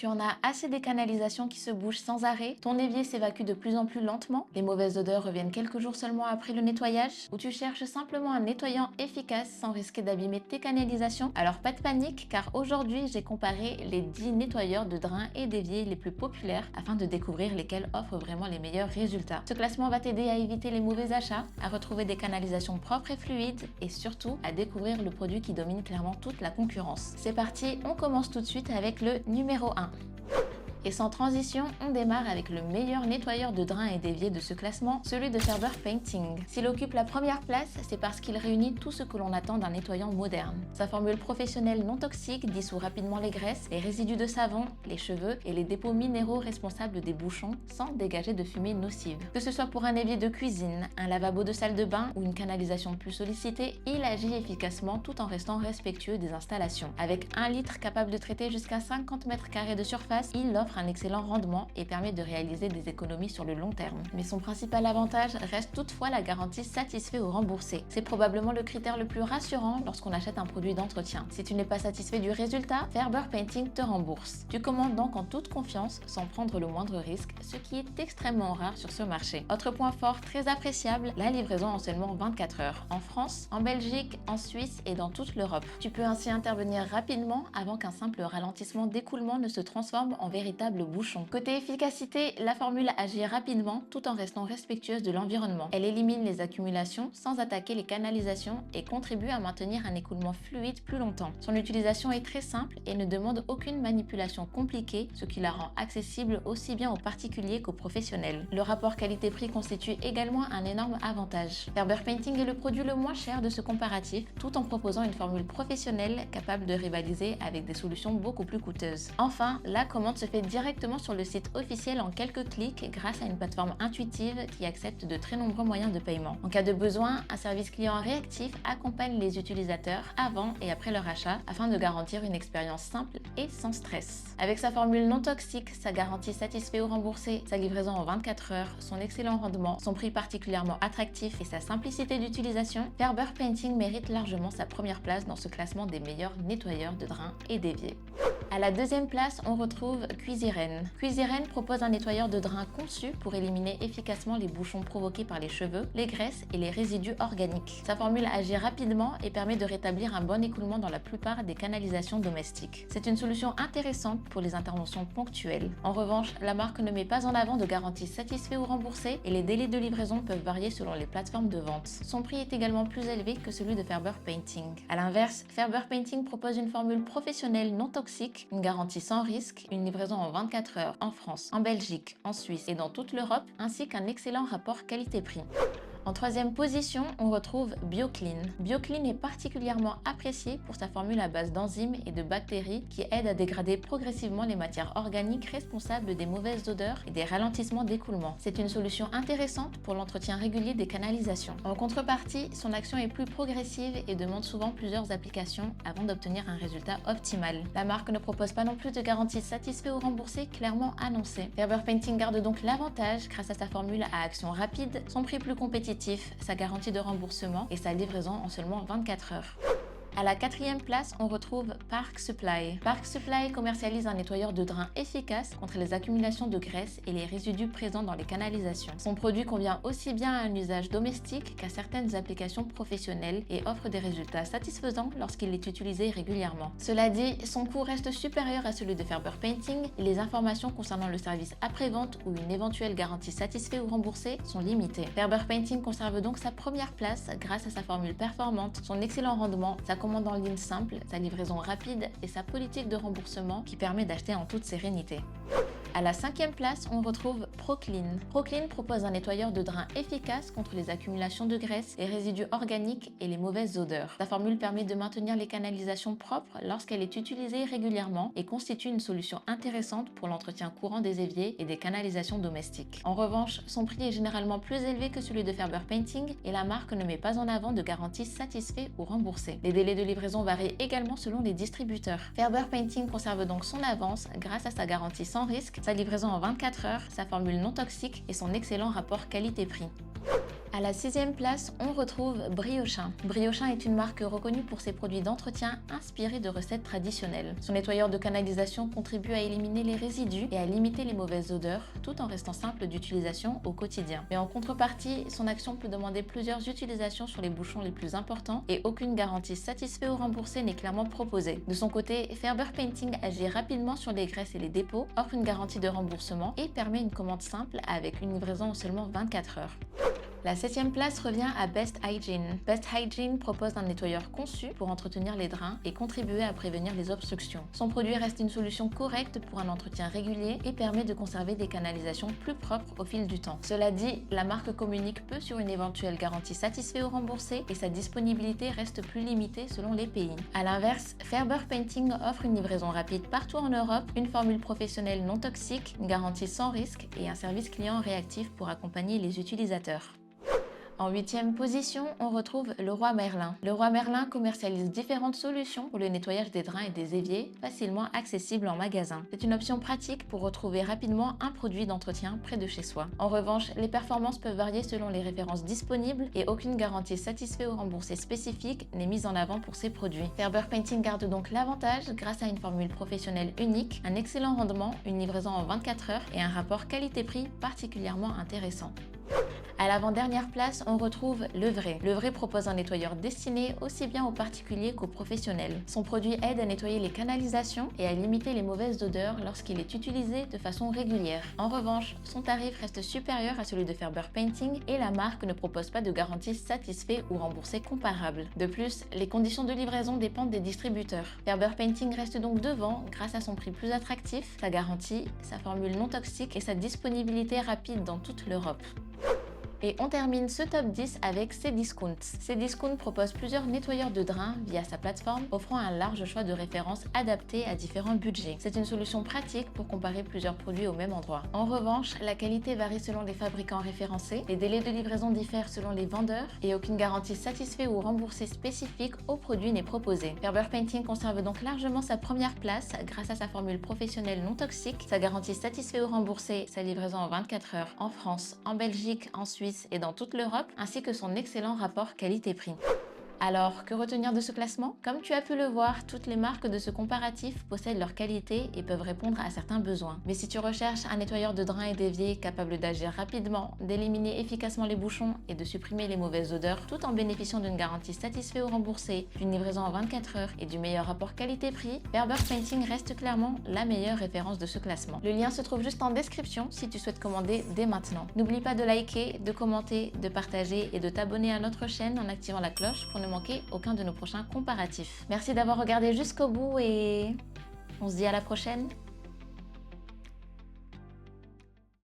Tu en as assez des canalisations qui se bougent sans arrêt, ton évier s'évacue de plus en plus lentement, les mauvaises odeurs reviennent quelques jours seulement après le nettoyage, ou tu cherches simplement un nettoyant efficace sans risquer d'abîmer tes canalisations? Alors pas de panique, car aujourd'hui j'ai comparé les 10 nettoyeurs de drains et d'éviers les plus populaires afin de découvrir lesquels offrent vraiment les meilleurs résultats. Ce classement va t'aider à éviter les mauvais achats, à retrouver des canalisations propres et fluides et surtout à découvrir le produit qui domine clairement toute la concurrence. C'est parti, on commence tout de suite avec le numéro 1. Et sans transition, on démarre avec le meilleur nettoyeur de drains et d'éviers de ce classement, celui de Ferber Painting. S'il occupe la première place, c'est parce qu'il réunit tout ce que l'on attend d'un nettoyant moderne. Sa formule professionnelle non toxique dissout rapidement les graisses, les résidus de savon, les cheveux et les dépôts minéraux responsables des bouchons sans dégager de fumée nocive. Que ce soit pour un évier de cuisine, un lavabo de salle de bain ou une canalisation plus sollicitée, il agit efficacement tout en restant respectueux des installations. Avec 1 litre capable de traiter jusqu'à 50 mètres carrés de surface, il offre un excellent rendement et permet de réaliser des économies sur le long terme. Mais son principal avantage reste toutefois la garantie satisfait ou remboursé. C'est probablement le critère le plus rassurant lorsqu'on achète un produit d'entretien. Si tu n'es pas satisfait du résultat, Ferber Painting te rembourse. Tu commandes donc en toute confiance sans prendre le moindre risque, ce qui est extrêmement rare sur ce marché. Autre point fort très appréciable, la livraison en seulement 24 heures. En France, en Belgique, en Suisse et dans toute l'Europe. Tu peux ainsi intervenir rapidement avant qu'un simple ralentissement d'écoulement ne se transforme en véritable bouchon. Côté efficacité, la formule agit rapidement tout en restant respectueuse de l'environnement. Elle élimine les accumulations sans attaquer les canalisations et contribue à maintenir un écoulement fluide plus longtemps. Son utilisation est très simple et ne demande aucune manipulation compliquée, ce qui la rend accessible aussi bien aux particuliers qu'aux professionnels. Le rapport qualité-prix constitue également un énorme avantage. Ferber Painting est le produit le moins cher de ce comparatif, tout en proposant une formule professionnelle capable de rivaliser avec des solutions beaucoup plus coûteuses. Enfin, la commande se fait directement sur le site officiel en quelques clics grâce à une plateforme intuitive qui accepte de très nombreux moyens de paiement. En cas de besoin, un service client réactif accompagne les utilisateurs avant et après leur achat afin de garantir une expérience simple et sans stress. Avec sa formule non toxique, sa garantie satisfait ou remboursée, sa livraison en 24 heures, son excellent rendement, son prix particulièrement attractif et sa simplicité d'utilisation, Ferber Painting mérite largement sa première place dans ce classement des meilleurs nettoyeurs de drains et d'éviers. À la deuxième place, on retrouve Cuisiren. Cuisiren propose un nettoyeur de drain conçu pour éliminer efficacement les bouchons provoqués par les cheveux, les graisses et les résidus organiques. Sa formule agit rapidement et permet de rétablir un bon écoulement dans la plupart des canalisations domestiques. C'est une solution intéressante pour les interventions ponctuelles. En revanche, la marque ne met pas en avant de garantie satisfait ou remboursée et les délais de livraison peuvent varier selon les plateformes de vente. Son prix est également plus élevé que celui de Ferber Painting. A l'inverse, Ferber Painting propose une formule professionnelle non toxique, une garantie sans risque, une livraison en 24 heures en France, en Belgique, en Suisse et dans toute l'Europe, ainsi qu'un excellent rapport qualité-prix. En troisième position, on retrouve BioClean. BioClean est particulièrement apprécié pour sa formule à base d'enzymes et de bactéries qui aide à dégrader progressivement les matières organiques responsables des mauvaises odeurs et des ralentissements d'écoulement. C'est une solution intéressante pour l'entretien régulier des canalisations. En contrepartie, son action est plus progressive et demande souvent plusieurs applications avant d'obtenir un résultat optimal. La marque ne propose pas non plus de garantie satisfait ou remboursée clairement annoncée. Ferber Painting garde donc l'avantage grâce à sa formule à action rapide, son prix plus compétitif, sa garantie de remboursement et sa livraison en seulement 24 heures. À la quatrième place, on retrouve Park Supply. Park Supply commercialise un nettoyeur de drains efficace contre les accumulations de graisse et les résidus présents dans les canalisations. Son produit convient aussi bien à un usage domestique qu'à certaines applications professionnelles et offre des résultats satisfaisants lorsqu'il est utilisé régulièrement. Cela dit, son coût reste supérieur à celui de Ferber Painting et les informations concernant le service après-vente ou une éventuelle garantie satisfait ou remboursée sont limitées. Ferber Painting conserve donc sa première place grâce à sa formule performante, son excellent rendement, sa commande en ligne simple, sa livraison rapide et sa politique de remboursement qui permet d'acheter en toute sérénité. À la cinquième place, on retrouve ProClean. ProClean propose un nettoyeur de drain efficace contre les accumulations de graisse, les résidus organiques et les mauvaises odeurs. Sa formule permet de maintenir les canalisations propres lorsqu'elle est utilisée régulièrement et constitue une solution intéressante pour l'entretien courant des éviers et des canalisations domestiques. En revanche, son prix est généralement plus élevé que celui de Ferber Painting et la marque ne met pas en avant de garantie satisfait ou remboursée. Les délais de livraison varient également selon les distributeurs. Ferber Painting conserve donc son avance grâce à sa garantie sans risque, sa livraison en 24 heures, sa formule non toxique et son excellent rapport qualité-prix. À la 6e place, on retrouve Briochin. Briochin est une marque reconnue pour ses produits d'entretien inspirés de recettes traditionnelles. Son nettoyeur de canalisation contribue à éliminer les résidus et à limiter les mauvaises odeurs, tout en restant simple d'utilisation au quotidien. Mais en contrepartie, son action peut demander plusieurs utilisations sur les bouchons les plus importants et aucune garantie satisfait ou remboursée n'est clairement proposée. De son côté, Ferber Painting agit rapidement sur les graisses et les dépôts, offre une garantie de remboursement et permet une commande simple avec une livraison en seulement 24 heures. La 7e place revient à Best Hygiene. Best Hygiene propose un nettoyeur conçu pour entretenir les drains et contribuer à prévenir les obstructions. Son produit reste une solution correcte pour un entretien régulier et permet de conserver des canalisations plus propres au fil du temps. Cela dit, la marque communique peu sur une éventuelle garantie satisfait ou remboursée et sa disponibilité reste plus limitée selon les pays. A l'inverse, Ferber Painting offre une livraison rapide partout en Europe, une formule professionnelle non toxique, une garantie sans risque et un service client réactif pour accompagner les utilisateurs. En 8e position, on retrouve Leroy Merlin. Leroy Merlin commercialise différentes solutions pour le nettoyage des drains et des éviers, facilement accessibles en magasin. C'est une option pratique pour retrouver rapidement un produit d'entretien près de chez soi. En revanche, les performances peuvent varier selon les références disponibles et aucune garantie satisfait ou remboursée spécifique n'est mise en avant pour ces produits. Ferber Painting garde donc l'avantage grâce à une formule professionnelle unique, un excellent rendement, une livraison en 24 heures et un rapport qualité-prix particulièrement intéressant. À l'avant-dernière place, on retrouve Levray. Levray propose un nettoyeur destiné aussi bien aux particuliers qu'aux professionnels. Son produit aide à nettoyer les canalisations et à limiter les mauvaises odeurs lorsqu'il est utilisé de façon régulière. En revanche, son tarif reste supérieur à celui de Ferber Painting et la marque ne propose pas de garantie satisfait ou remboursée comparable. De plus, les conditions de livraison dépendent des distributeurs. Ferber Painting reste donc devant grâce à son prix plus attractif, sa garantie, sa formule non toxique et sa disponibilité rapide dans toute l'Europe. Et on termine ce top 10 avec Cdiscount. Cdiscount propose plusieurs nettoyeurs de drains via sa plateforme, offrant un large choix de références adaptées à différents budgets. C'est une solution pratique pour comparer plusieurs produits au même endroit. En revanche, la qualité varie selon les fabricants référencés, les délais de livraison diffèrent selon les vendeurs et aucune garantie satisfait ou remboursée spécifique au produit n'est proposée. Ferber Painting conserve donc largement sa première place grâce à sa formule professionnelle non toxique, sa garantie satisfait ou remboursée, sa livraison en 24 heures en France, en Belgique, en Suisse et dans toute l'Europe, ainsi que son excellent rapport qualité-prix. Alors, que retenir de ce classement? Comme tu as pu le voir, toutes les marques de ce comparatif possèdent leur qualité et peuvent répondre à certains besoins. Mais si tu recherches un nettoyeur de drains et d'évier capable d'agir rapidement, d'éliminer efficacement les bouchons et de supprimer les mauvaises odeurs, tout en bénéficiant d'une garantie satisfait ou remboursée, d'une livraison en 24 heures et du meilleur rapport qualité-prix, Ferber Painting reste clairement la meilleure référence de ce classement. Le lien se trouve juste en description si tu souhaites commander dès maintenant. N'oublie pas de liker, de commenter, de partager et de t'abonner à notre chaîne en activant la cloche pour ne manquer aucun de nos prochains comparatifs. Merci d'avoir regardé jusqu'au bout et on se dit à la prochaine.